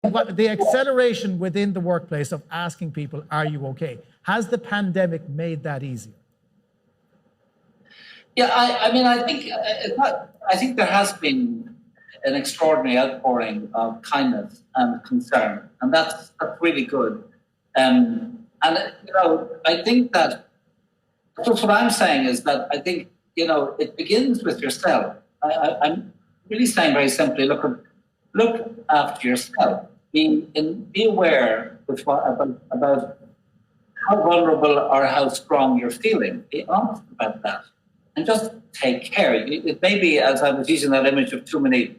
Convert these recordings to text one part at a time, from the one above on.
What the acceleration within the workplace of asking people, are you okay? Has the pandemic made that easier? Yeah, I mean, I think there has been an extraordinary outpouring of kindness and concern, and that's really good. And I think that just what I'm saying is that I think it begins with yourself. I'm really saying very simply, look after yourself. Be aware about how vulnerable or how strong you're feeling. Be honest about that. And just take care. It may be, as I was using that image of too many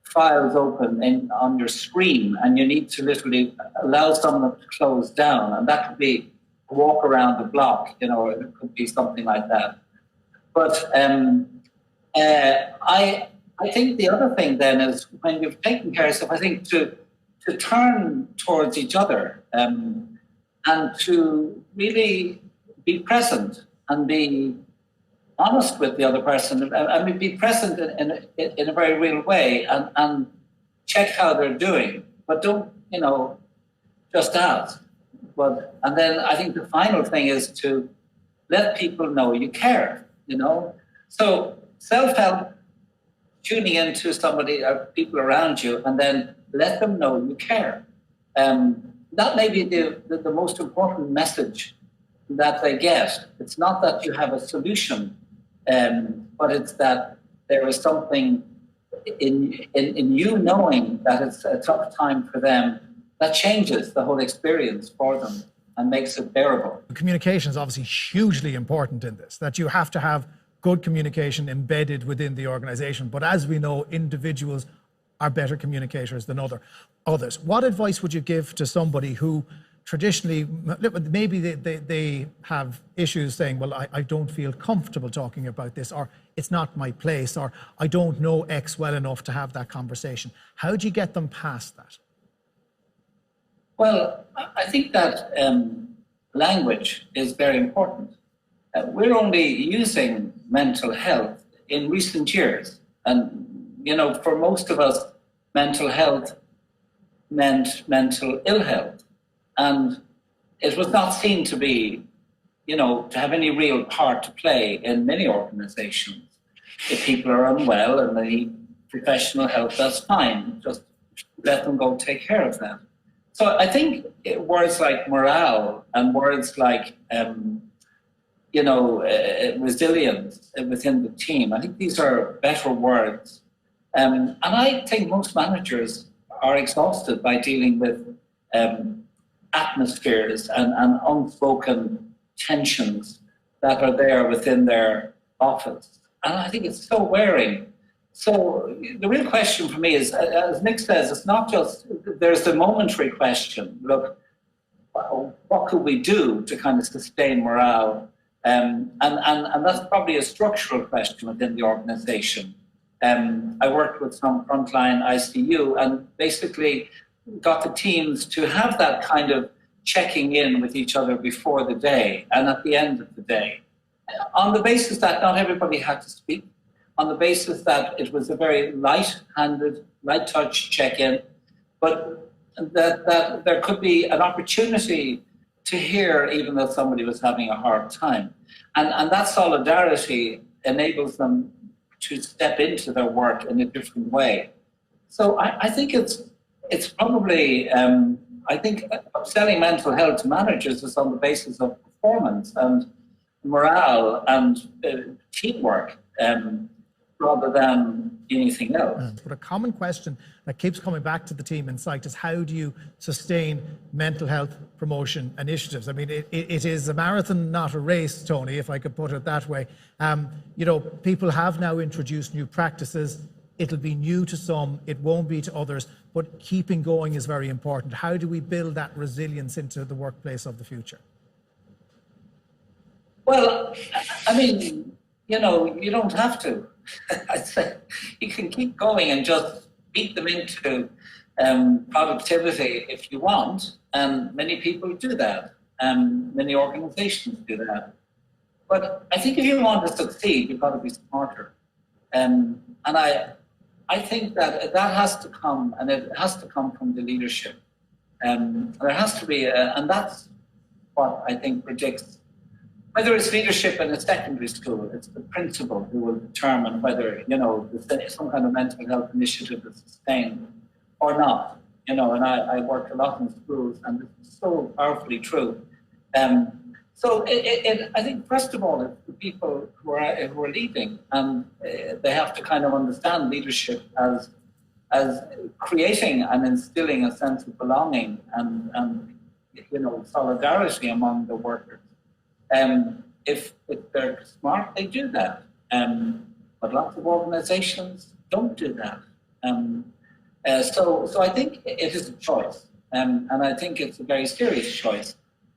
files open on your screen, and you need to literally allow some of them to close down. And that could be a walk around the block, or it could be something like that. But I think the other thing then is when you've taken care of yourself, I think to turn towards each other and to really be present and be honest with the other person. I mean, be present in a very real way and check how they're doing, but don't, just ask. And then I think the final thing is to let people know you care, So self-help, tuning into somebody or people around you, and then let them know you care. That may be the most important message that they get. It's not that you have a solution, but it's that there is something in you knowing that it's a tough time for them that changes the whole experience for them and makes it bearable. Communication is obviously hugely important in this, that you have to have good communication embedded within the organization. But as we know, individuals are better communicators than others. What advice would you give to somebody who traditionally, maybe they have issues saying, well, I don't feel comfortable talking about this, or it's not my place, or I don't know X well enough to have that conversation. How do you get them past that? Well, I think that language is very important. We're only using mental health in recent years. And, for most of us, mental health meant mental ill health. And it was not seen to be, to have any real part to play in many organizations. If people are unwell and they need professional help, that's fine. Just let them go take care of that. So I think words like morale and words like, resilience within the team, I think these are better words. And I think most managers are exhausted by dealing with atmospheres and unspoken tensions that are there within their office. And I think it's so wearing. So the real question for me is, as Nic says, it's not just, there's the momentary question, look, what could we do to kind of sustain morale? And that's probably a structural question within the organization. I worked with some frontline ICU and basically got the teams to have that kind of checking in with each other before the day and at the end of the day, on the basis that not everybody had to speak, on the basis that it was a very light-handed, light-touch check-in, but that there could be an opportunity to hear even though somebody was having a hard time. And that solidarity enables them to step into their work in a different way. So I think it's probably, I think selling mental health to managers is on the basis of performance and morale and teamwork rather than anything else. But a common question that keeps coming back to the team in PSYCHED is how do you sustain mental health promotion initiatives? I mean, it is a marathon, not a race, Tony, if I could put it that way. People have now introduced new practices. It'll be new to some, it won't be to others, but keeping going is very important. How do we build that resilience into the workplace of the future? Well, I mean, you don't have to. I'd say you can keep going and just beat them into productivity if you want, and many people do that, and many organizations do that. But I think if you want to succeed, you've got to be smarter. And I I think that has to come, and it has to come from the leadership. There has to be, and that's what I think predicts. Whether it's leadership in a secondary school, it's the principal who will determine whether, there's some kind of mental health initiative is sustained or not. And I work a lot in schools, and it's so powerfully true. So I think, first of all, it's the people who are leading, and they have to kind of understand leadership as creating and instilling a sense of belonging and solidarity among the workers. If they're smart, they do that. But lots of organizations don't do that. So I think it is a choice. And I think it's a very serious choice.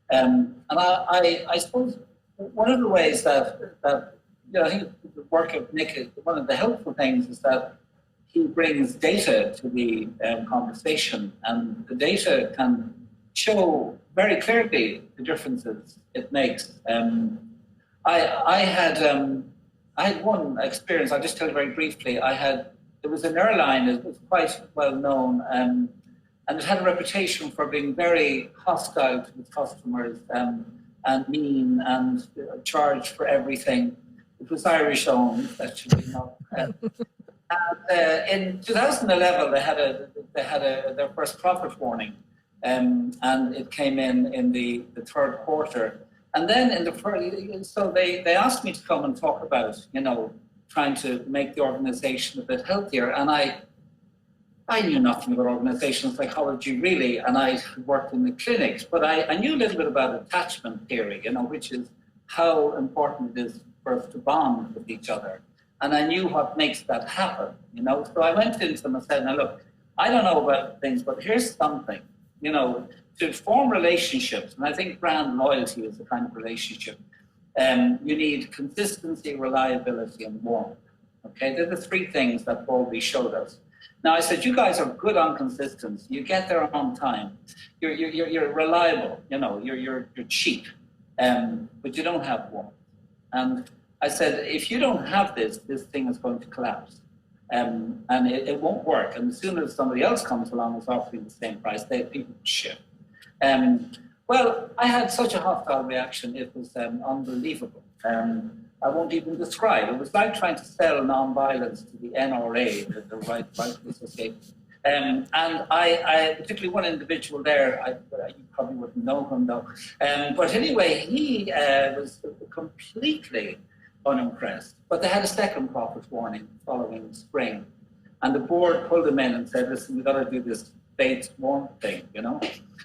And I suppose one of the ways that I think the work of Nic, one of the helpful things is that he brings data to the conversation, and the data can show very clearly the differences it makes. I had one experience. I'll just tell you very briefly. There was an airline that was quite well known, and it had a reputation for being very hostile to its customers and mean and charged for everything. It was Irish owned, actually. In 2011, they had their first profit warning, and it came in the third quarter. And then so they asked me to come and talk about, trying to make the organization a bit healthier. And I knew nothing about organizational psychology really, and I worked in the clinics, but I knew a little bit about attachment theory, which is how important it is for us to bond with each other. And I knew what makes that happen, So I went into them and said, now look, I don't know about things, but here's something, to form relationships, and I think brand loyalty is the kind of relationship. You need consistency, reliability, and warmth. Okay, they're the three things that Bowlby showed us. Now I said, you guys are good on consistency. You get there on time. You're reliable. You're cheap, but you don't have warmth. And I said, if you don't have this thing is going to collapse, and it won't work. And as soon as somebody else comes along and is offering the same price, people shift. Well, I had such a hostile reaction. It was unbelievable. I won't even describe. It was like trying to sell non-violence to the NRA, the Right Association. And I particularly one individual there, you probably wouldn't know him though. But anyway, he was completely unimpressed. But they had a second profit warning following spring. And the board pulled him in and said, listen, we've got to do this bait warm thing,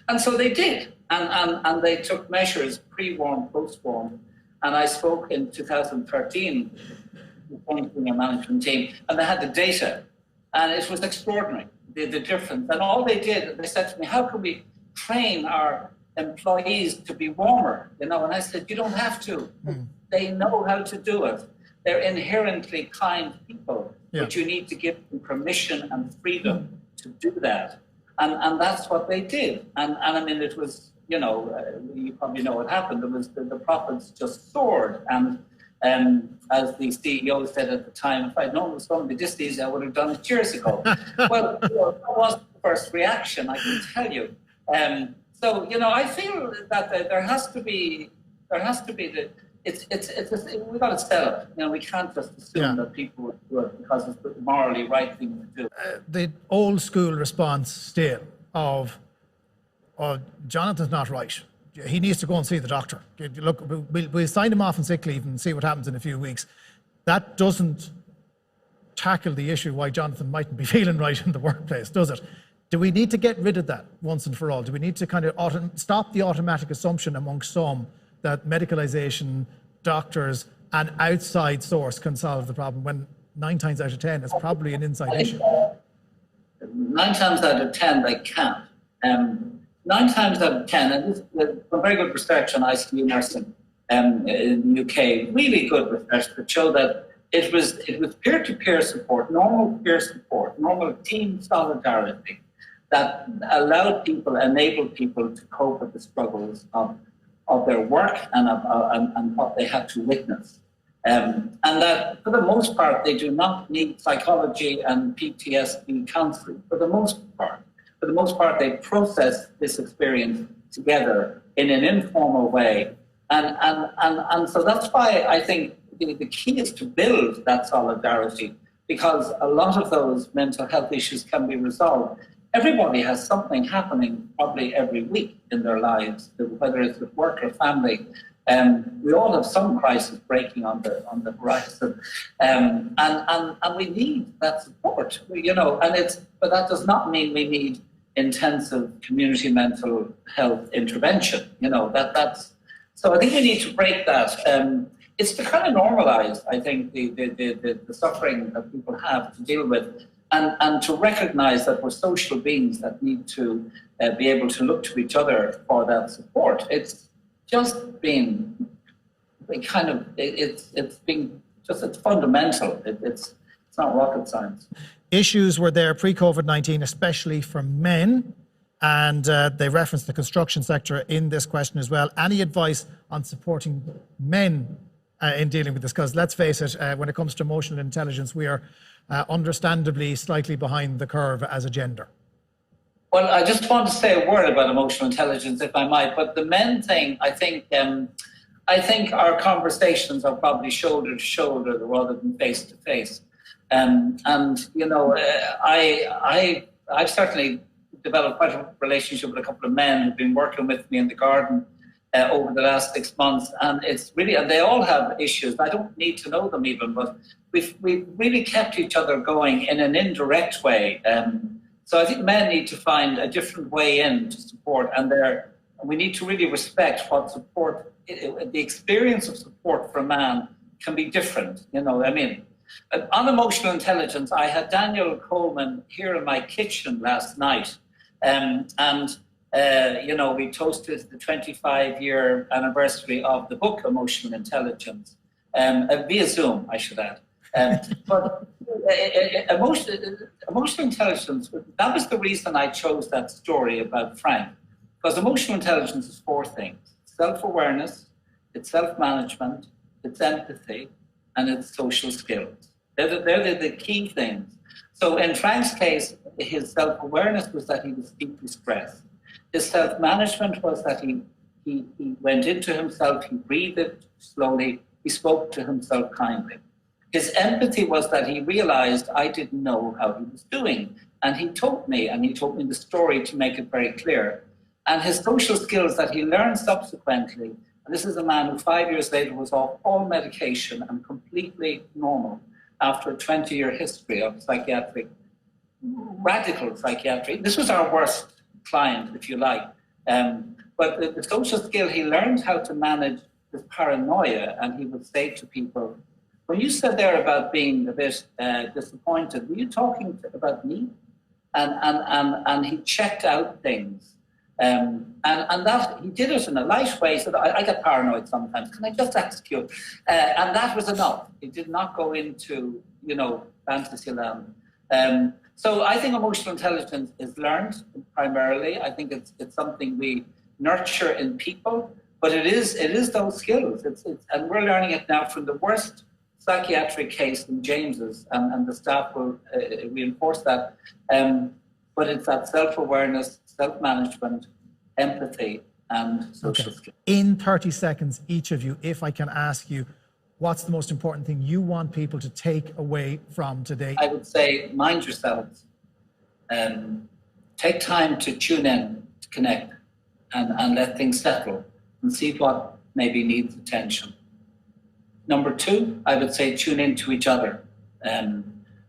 And so they did. And they took measures pre-warm, post-warm. And I spoke in 2013 with one senior management team, and they had the data. And it was extraordinary, the difference. And all they did, they said to me, how can we train our employees to be warmer? And I said, you don't have to. They know how to do it. They're inherently kind people, but you need to give them permission and freedom to do that. And that's what they did. And I mean, it was, you probably know what happened. It was the profits just soared. And as the CEO said at the time, if I'd known it was going to be this easy, I would have done it years ago. Well, that wasn't the first reaction, I can tell you. So, I feel that there has to be we've got to sell it. We can't just assume that people would do it because it's the morally right thing to do. The old school response still of Jonathan's not right. He needs to go and see the doctor. Look, we'll sign him off on sick leave and see what happens in a few weeks. That doesn't tackle the issue why Jonathan mightn't be feeling right in the workplace, does it? Do we need to get rid of that once and for all? Do we need to kind of stop the automatic assumption amongst some that medicalization, doctors, an outside source can solve the problem when 9 times out of 10 it's probably an inside issue? 9 times out of 10 they can't. 9 times out of 10, and this is some very good research on ICU nursing in the UK, really good research that showed that it was peer-to-peer support, normal peer support, normal team solidarity that enabled people to cope with the struggles of their work and what they had to witness. And that for the most part, they do not need psychology and PTSD counseling. For the most part, they process this experience together in an informal way. And so that's why I think the key is to build that solidarity, because a lot of those mental health issues can be resolved. Everybody has something happening probably every week in their lives, whether it's with work or family. We all have some crisis breaking on the horizon, and we need that support, but that does not mean we need intensive community mental health intervention, that's, so I think we need to break that. It's to kind of normalize, I think, the suffering that people have to deal with, and to recognize that we're social beings that need to be able to look to each other for that support. It's just been kind of, it's fundamental. It's not rocket science. Issues were there pre-COVID-19, especially for men, and they referenced the construction sector in this question as well. Any advice on supporting men in dealing with this? Because let's face it, when it comes to emotional intelligence, we are understandably slightly behind the curve as a gender. Well, I just want to say a word about emotional intelligence, if I might. But the men thing, I think our conversations are probably shoulder to shoulder rather than face to face. I've certainly developed quite a relationship with a couple of men who've been working with me in the garden over the last 6 months, and it's really, and they all have issues. I don't need to know them even, but we've really kept each other going in an indirect way. So I think men need to find a different way in to support, and we need to really respect what support, the experience of support for a man can be different. On emotional intelligence, I had Daniel Coleman here in my kitchen last night, we toasted the 25-year anniversary of the book Emotional Intelligence, via Zoom, I should add. But emotional intelligence, that was the reason I chose that story about Frank, because emotional intelligence is 4 things: self-awareness, it's self-management, it's empathy, and it's social skills. They're the key things. So in Frank's case, his self-awareness was that he was deeply stressed. His self-management was that he went into himself, he breathed slowly, he spoke to himself kindly. His empathy was that he realized I didn't know how he was doing. And he told me the story to make it very clear. And his social skills that he learned subsequently, and this is a man who 5 years later was off all medication and completely normal after a 20-year history of radical psychiatry. This was our worst client, if you like. But the social skill, he learned how to manage his paranoia, and he would say to people, when you said there about being a bit disappointed, were you talking about me? And he checked out things. And that he did it in a light way. He said, I get paranoid sometimes. Can I just ask you? And that was enough. He did not go into, fantasy land. So I think emotional intelligence is learned primarily. I think it's something we nurture in people, but it is those skills. And we're learning it now from the worst psychiatric case in James's, and the staff will reinforce that. But it's that self-awareness, self-management, empathy, and social skills. In 30 seconds, each of you, if I can ask you, what's the most important thing you want people to take away from today? I would say, mind yourselves. Take time to tune in, to connect, and let things settle, and see what maybe needs attention. Number 2, I would say tune in to each other.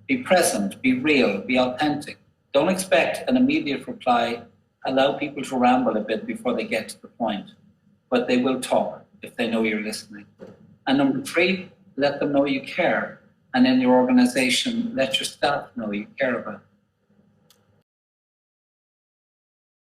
Be present, be real, be authentic. Don't expect an immediate reply. Allow people to ramble a bit before they get to the point. But they will talk if they know you're listening. And number 3, let them know you care. And in your organization, let your staff know you care about them.